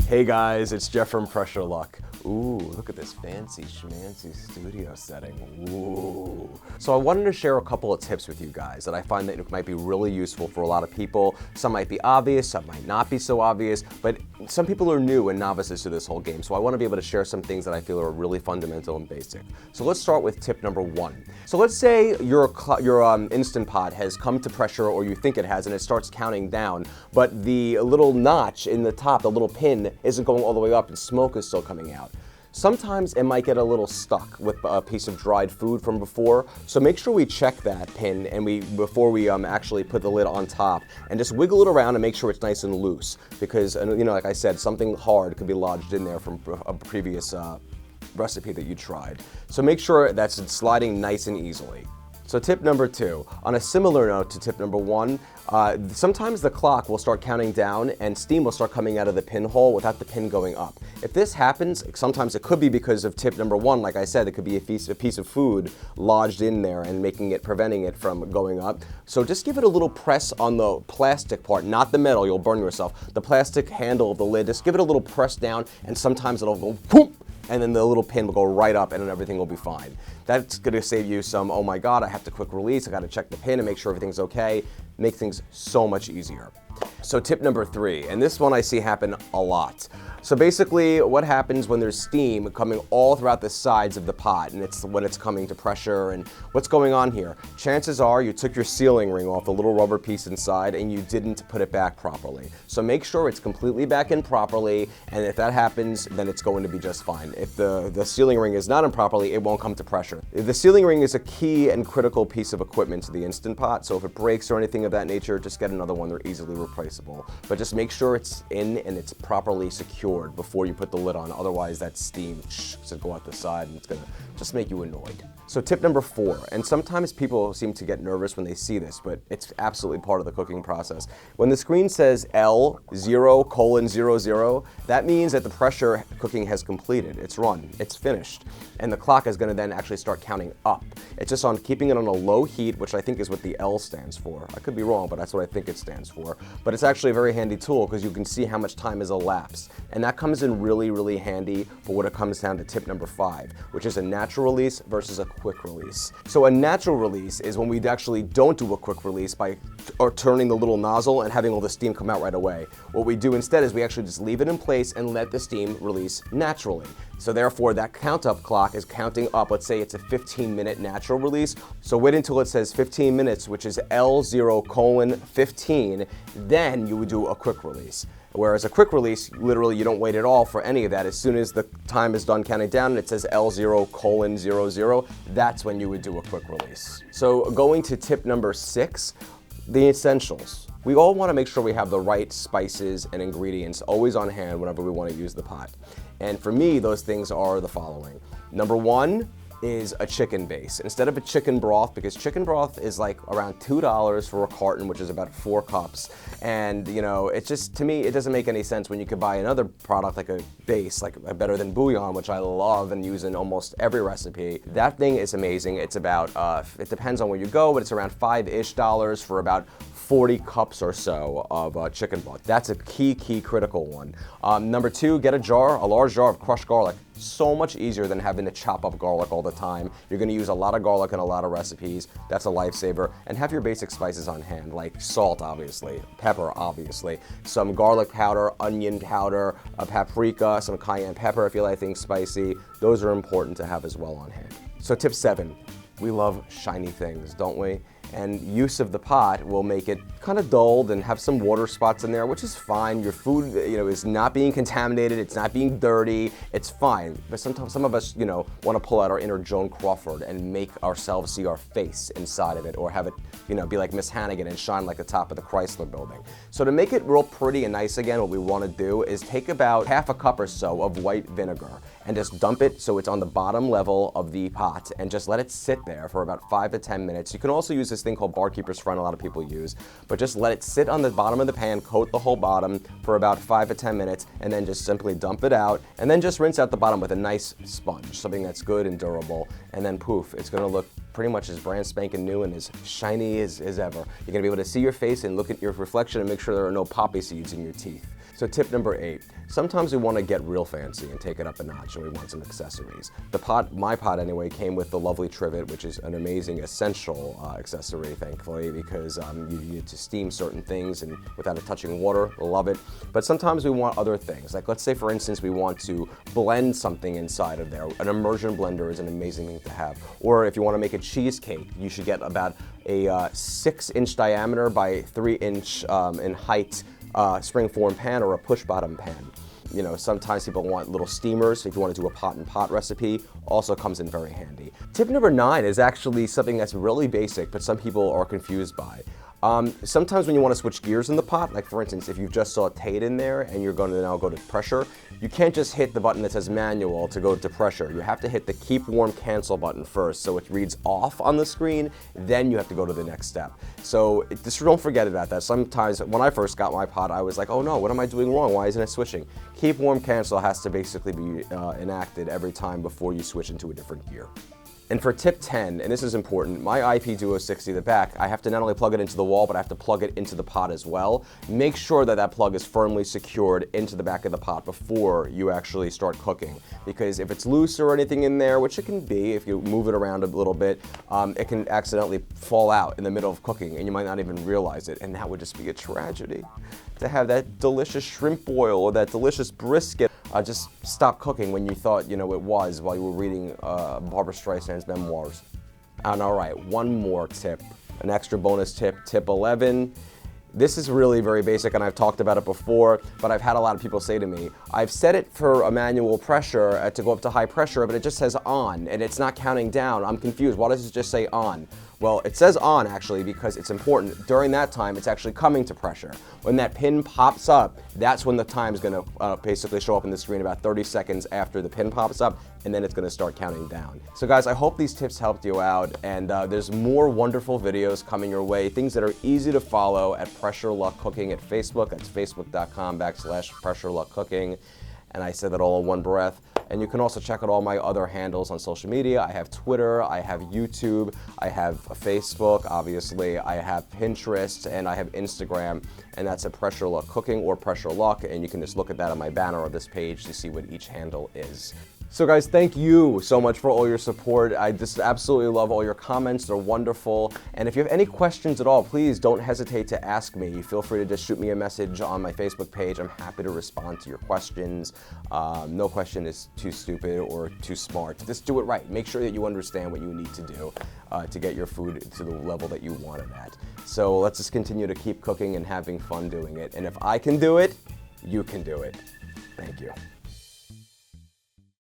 Hey guys, it's Jeff from Pressure Luck. Ooh, look at this fancy schmancy studio setting. Ooh. So I wanted to share a couple of tips with you guys that I find that might be really useful for a lot of people. Some might be obvious, some might not be so obvious, but some people are new and novices to this whole game. So I want to be able to share some things that I feel are really fundamental and basic. So let's start with tip number 1. So let's say your Instant Pot has come to pressure, or you think it has, and it starts counting down, but the little notch in the top, the little pin, isn't going all the way up and smoke is still coming out. Sometimes it might get a little stuck with a piece of dried food from before, so make sure we check that pin and before we actually put the lid on top, and just wiggle it around and make sure it's nice and loose, because like I said, something hard could be lodged in there from a previous recipe that you tried. So make sure that's sliding nice and easily. So tip number 2, on a similar note to tip number 1, sometimes the clock will start counting down and steam will start coming out of the pinhole without the pin going up. If this happens, sometimes it could be because of tip number 1, like I said, it could be a piece of food lodged in there and preventing it from going up. So just give it a little press on the plastic part, not the metal, you'll burn yourself. The plastic handle of the lid, just give it a little press down, and sometimes it'll go whoop, and then the little pin will go right up and then everything will be fine. That's gonna save you some, oh my God, I have to quick release, I gotta check the pin and make sure everything's okay. Make things so much easier. So tip number 3, and this one I see happen a lot. So basically what happens when there's steam coming all throughout the sides of the pot, and it's when it's coming to pressure, and what's going on here? Chances are you took your sealing ring off, the little rubber piece inside, and you didn't put it back properly. So make sure it's completely back in properly, and if that happens, then it's going to be just fine. If the sealing ring is not in properly, it won't come to pressure. The sealing ring is a key and critical piece of equipment to the Instant Pot, so if it breaks or anything of that nature, just get another one. They're easily replaceable. But just make sure it's in and it's properly secured before you put the lid on, otherwise that steam should go out the side and it's gonna just make you annoyed. So tip number 4, and sometimes people seem to get nervous when they see this, but it's absolutely part of the cooking process. When the screen says L0:00, that means that the pressure cooking has completed, it's run, it's finished, and the clock is gonna then actually start counting up. It's just on keeping it on a low heat, which I think is what the L stands for. I could be wrong, but that's what I think it stands for. But it's actually a very handy tool because you can see how much time has elapsed. And that comes in really, really handy for what it comes down to tip number 5, which is a natural release versus a quick release. So a natural release is when we actually don't do a quick release by turning the little nozzle and having all the steam come out right away. What we do instead is we actually just leave it in place and let the steam release naturally. So therefore that count up clock is counting up. Let's say it's a 15-minute natural release. So wait until it says 15 minutes, which is L0:15, then you would do a quick release. Whereas a quick release, literally you don't wait at all for any of that. As soon as the time is done counting down and it says L0:00, that's when you would do a quick release. So going to tip number 6, the essentials. We all want to make sure we have the right spices and ingredients always on hand whenever we want to use the pot. And for me, those things are the following. Number 1 is a chicken base instead of a chicken broth, because chicken broth is like around $2 for a carton, which is about 4 cups. And it just, to me, it doesn't make any sense when you could buy another product like a base, like a Better Than Bouillon, which I love and use in almost every recipe. That thing is amazing. It's about, it depends on where you go, but it's around $5-ish for about 40 cups or so of chicken broth. That's a key critical one. Number 2, get a large jar of crushed garlic. So much easier than having to chop up garlic all the time. You're gonna use a lot of garlic in a lot of recipes. That's a lifesaver. And have your basic spices on hand, like salt, obviously, pepper, obviously, some garlic powder, onion powder, a paprika, some cayenne pepper if you like things spicy. Those are important to have as well on hand. So tip 7, we love shiny things, don't we? And use of the pot will make it kind of dulled and have some water spots in there, which is fine. Your food, is not being contaminated, it's not being dirty, it's fine. But sometimes some of us, want to pull out our inner Joan Crawford and make ourselves see our face inside of it, or have it, be like Miss Hannigan and shine like the top of the Chrysler Building. So to make it real pretty and nice again, what we want to do is take about half a cup or so of white vinegar and just dump it so it's on the bottom level of the pot and just let it sit there for about 5 to 10 minutes. You can also use this thing called Barkeeper's Friend, a lot of people use, but just let it sit on the bottom of the pan, coat the whole bottom for about 5 to 10 minutes, and then just simply dump it out, and then just rinse out the bottom with a nice sponge, something that's good and durable, and then poof, it's gonna look pretty much as brand spanking new and as shiny as ever. You're gonna be able to see your face and look at your reflection and make sure there are no poppy seeds in your teeth. So tip number 8, sometimes we want to get real fancy and take it up a notch and we want some accessories. The pot, my pot anyway, came with the lovely trivet, which is an amazing essential accessory, thankfully, because you need to steam certain things and without it touching water. Love it. But sometimes we want other things. Like let's say for instance we want to blend something inside of there. An immersion blender is an amazing thing to have. Or if you want to make a cheesecake, you should get about a 6-inch diameter by 3-inch in height springform pan or a push bottom pan. You know, sometimes people want little steamers. If you want to do a pot and pot recipe, also comes in very handy. Tip number 9 is actually something that's really basic, but some people are confused by. Sometimes when you want to switch gears in the pot, like for instance, if you've just sauteed in there and you're going to now go to pressure, you can't just hit the button that says manual to go to pressure. You have to hit the keep warm cancel button first so it reads off on the screen, then you have to go to the next step. So just don't forget about that. Sometimes when I first got my pot, I was like, oh no, what am I doing wrong? Why isn't it switching? Keep warm cancel has to basically be enacted every time before you switch into a different gear. And for tip 10, and this is important, my IP Duo 60, the back, I have to not only plug it into the wall, but I have to plug it into the pot as well. Make sure that that plug is firmly secured into the back of the pot before you actually start cooking. Because if it's loose or anything in there, which it can be if you move it around a little bit, it can accidentally fall out in the middle of cooking and you might not even realize it. And that would just be a tragedy. To have that delicious shrimp boil or that delicious brisket just stop cooking when you thought, you know, it was while you were reading Barbra Streisand's memoirs. And all right, one more tip, an extra bonus tip, tip 11. This is really very basic and I've talked about it before, but I've had a lot of people say to me, I've set it for a manual pressure to go up to high pressure, but it just says on and it's not counting down. I'm confused. Why does it just say on? Well, it says on actually because it's important. During that time, it's actually coming to pressure. When that pin pops up, that's when the time is going to basically show up on the screen about 30 seconds after the pin pops up, and then it's going to start counting down. So guys, I hope these tips helped you out, and there's more wonderful videos coming your way, things that are easy to follow at Pressure Luck Cooking at Facebook. That's facebook.com/Pressure Luck Cooking. And I said that all in one breath. And you can also check out all my other handles on social media. I have Twitter, I have YouTube, I have Facebook, obviously, I have Pinterest, and I have Instagram, and that's at Pressure Luck Cooking or Pressure Luck, and you can just look at that on my banner of this page to see what each handle is. So guys, thank you so much for all your support. I just absolutely love all your comments. They're wonderful. And if you have any questions at all, please don't hesitate to ask me. Feel free to just shoot me a message on my Facebook page. I'm happy to respond to your questions. No question is too stupid or too smart. Just do it right. Make sure that you understand what you need to do to get your food to the level that you want it at. So let's just continue to keep cooking and having fun doing it. And if I can do it, you can do it. Thank you.